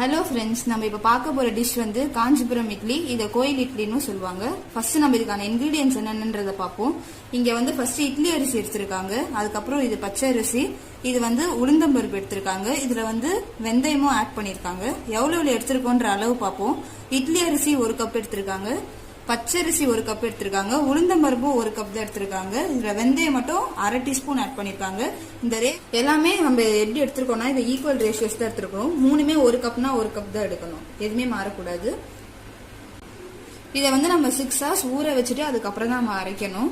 Hello friends, நம்ம இப்போ பார்க்க போகிற டிஷ் வந்து காஞ்சிபுரம் இட்லி. இதை கோயில் இட்லின்னு சொல்லுவாங்க. ஃபர்ஸ்ட் நம்ம இதுக்கான இன்கிரீடியன்ஸ் என்னென்னன்றதை பார்ப்போம். இங்கே வந்து ஃபர்ஸ்ட் இட்லி அரிசி எடுத்திருக்காங்க, அதுக்கப்புறம் இது பச்சை அரிசி, இது வந்து உளுந்தம்பருப்பு எடுத்திருக்காங்க, இதில் வந்து வெந்தயமும் ஆட் பண்ணியிருக்காங்க. எவ்வளோ எடுத்திருக்கோன்ற அளவு பார்ப்போம். இட்லி அரிசி 1 கப் எடுத்திருக்காங்க, பச்சரிசி 1 கப் எடுத்திருக்காங்க, உளுந்தம்பருப்பு 1 கப் தான் எடுத்திருக்காங்க. இதுல வெந்தயம் மட்டும் 1/2 டீஸ்பூன் ஆட் பண்ணிருக்காங்க. இந்த எல்லாமே நம்ம எப்படி எடுத்திருக்கோம்னா இது ஈக்குவல் ரேஷியோஸ் தான் எடுத்திருக்கோம். மூணுமே 1 கப்னா 1 கப் தான் எடுக்கணும், எதுவுமே மாறக்கூடாது. இதை வந்து நம்ம 6 hours ஊற வச்சுட்டு அதுக்கப்புறம் தான் நம்ம அரைக்கணும்.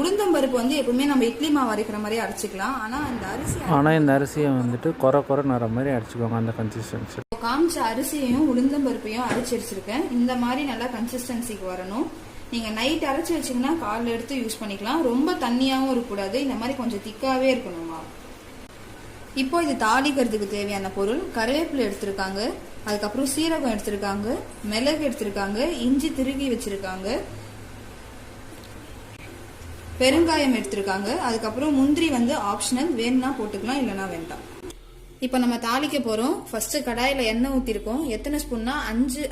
உளுந்தம்பருப்பு வந்து எப்பவுமே நம்ம இட்லி மாவு அரைக்கிற மாதிரி அரைச்சிக்கலாம். இந்த அரிசியை வந்துட்டு குறை நற மாதிரி அரைச்சிக்கோங்க. அந்த கன்சிஸ்டன்சி காமிச்ச அரிசியையும் உளுந்தம்பருப்பையும் அரைச்சி வச்சிருக்கேன். இந்த மாதிரி நல்லா கன்சிஸ்டன்சிக்கு வரணும். நீங்க நைட் அரைச்சி வச்சீங்கன்னா காலைல எடுத்து யூஸ் பண்ணிக்கலாம். ரொம்ப தண்ணியாவும் இருக்கக்கூடாது, இந்த மாதிரி கொஞ்சம் திக்காவே இருக்கணும் மாவு. இப்போ இது தாளிக்கிறதுக்கு தேவையான பொருள் கருவேப்பிலை எடுத்திருக்காங்க, அதுக்கப்புறம் சீரகம் எடுத்திருக்காங்க, மிளகு எடுத்திருக்காங்க, இஞ்சி திருகி வச்சிருக்காங்க, பெருங்காயம் எடுத்திருக்காங்க, அதுக்கப்புறம் முந்திரி வந்து ஆப்ஷனல், வேணும்னா போட்டுக்கலாம், இல்லைன்னா வேண்டாம். இப்போ நம்ம தாளிக்க போறோம். ஃபர்ஸ்ட் கடாயில எண்ணெய் ஊத்திருக்கோம். எத்தனை ஸ்பூன்னா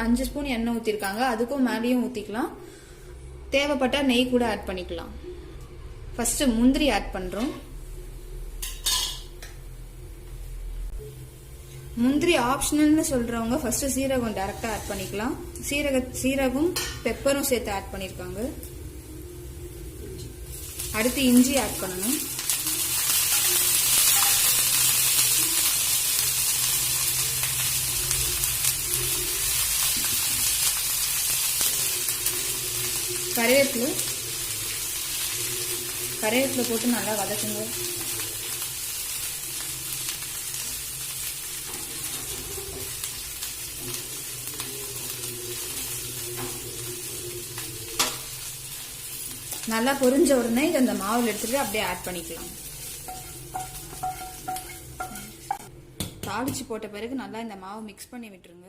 5 ஸ்பூன் எண்ணெய் ஊத்திருக்காங்க. அதுக்கும் மேலேயும் ஊத்திக்கலாம். தேவைப்பட்டா நெய் கூட ஆட் பண்ணிக்கலாம். ஃபர்ஸ்ட் முந்திரி ஆட் பண்றோம். முந்திரி ஆப்ஷனல்னு சொல்றவங்க ஃபர்ஸ்ட் சீரகம் டைரக்டா ஆட் பண்ணிக்கலாம். சீரகம் பெப்பரும் சேர்த்து ஆட் பண்ணிருக்காங்க. அடுத்து இஞ்சி ஆட் பண்ணணும். கருவேப்பிலை போட்டு நல்லா வதக்குங்க. நல்லா பொரிஞ்ச உடனே இதை அந்த மாவுல எடுத்துட்டு அப்படியே ஆட் பண்ணிக்கலாம். தாளிச்சு போட்ட பிறகு நல்லா இந்த மாவு மிக்ஸ் பண்ணி விட்டுருங்க.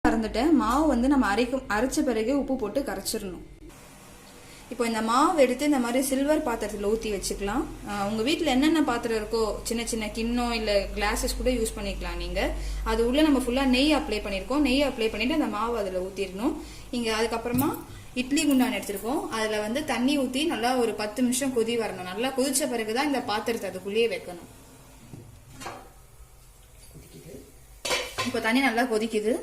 மறந்துட்டேன், மாவு வந்து நம்ம அரைச்ச பிறகு உப்பு போட்டு கரைச்சிடணும். இப்போ இந்த மாவு எடுத்து இந்த மாதிரி சில்வர் பாத்திரத்தில் ஊற்றி வச்சுக்கலாம். உங்க வீட்டில் என்னென்ன பாத்திரம் இருக்கோ, சின்ன சின்ன கிண்ணம் இல்லை கிளாஸஸ் கூட யூஸ் பண்ணிக்கலாம். நீங்க அது உள்ள நம்ம ஃபுல்லா நெய் அப்ளை பண்ணிருக்கோம். நெய் அப்ளை பண்ணிட்டு அந்த மாவு அதில் ஊற்றிடணும். இங்க அதுக்கப்புறமா இட்லி குண்டான் எடுத்திருக்கோம். அதுல வந்து தண்ணி ஊற்றி நல்லா ஒரு 10 நிமிஷம் கொதி வரணும். நல்லா கொதிச்ச பிறகுதான் இந்த பாத்திரத்தை அதுக்குள்ளேயே வைக்கணும். இப்போ தண்ணி நல்லா கொதிக்குது.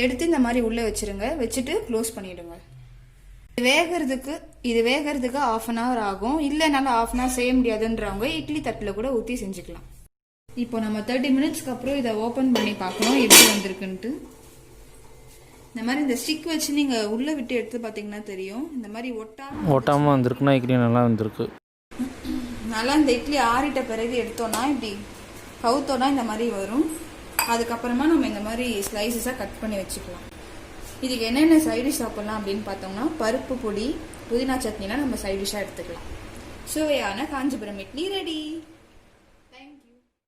எடுத்து இந்த மாதிரி உள்ள வச்சிருங்க. வச்சுட்டு க்ளோஸ் பண்ணிடுங்க. இது வேகிறதுக்கு 1/2 hour ஆகும். இல்லை நல்லா 1/2 hour செய்ய முடியாதுன்றவங்க இட்லி தட்டில் கூட ஊற்றி செஞ்சுக்கலாம். இப்போ நம்ம 30 மினிட்ஸ்க்கு அப்புறம் இதை ஓபன் பண்ணி பார்க்கணும் எப்படி வந்திருக்குன்ட்டு. இந்த மாதிரி இந்த ஸ்டிக் வச்சு நீங்க உள்ள விட்டு எடுத்து பாத்தீங்கன்னா தெரியும். இந்த மாதிரி ஒட்டாம வந்திருக்குன்னா இட்லி நல்லா வந்திருக்கு. நல்லா இந்த இட்லி ஆறிட்ட பிறகு எடுத்தோம்னா இப்படி கவுத்தோட இந்த மாதிரி வரும். அதுக்கப்புறமா நம்ம இந்த மாதிரி ஸ்லைசஸா கட் பண்ணி வச்சுக்கலாம். இதுக்கு என்னென்ன சைடிஷ் சாப்பிடலாம் அப்படின்னு பார்த்தோம்னா பருப்பு பொடி, புதினா சட்னிலாம் நம்ம சைடிஷா எடுத்துக்கலாம். சுவையான காஞ்சிபுரம் இட்லி ரெடி.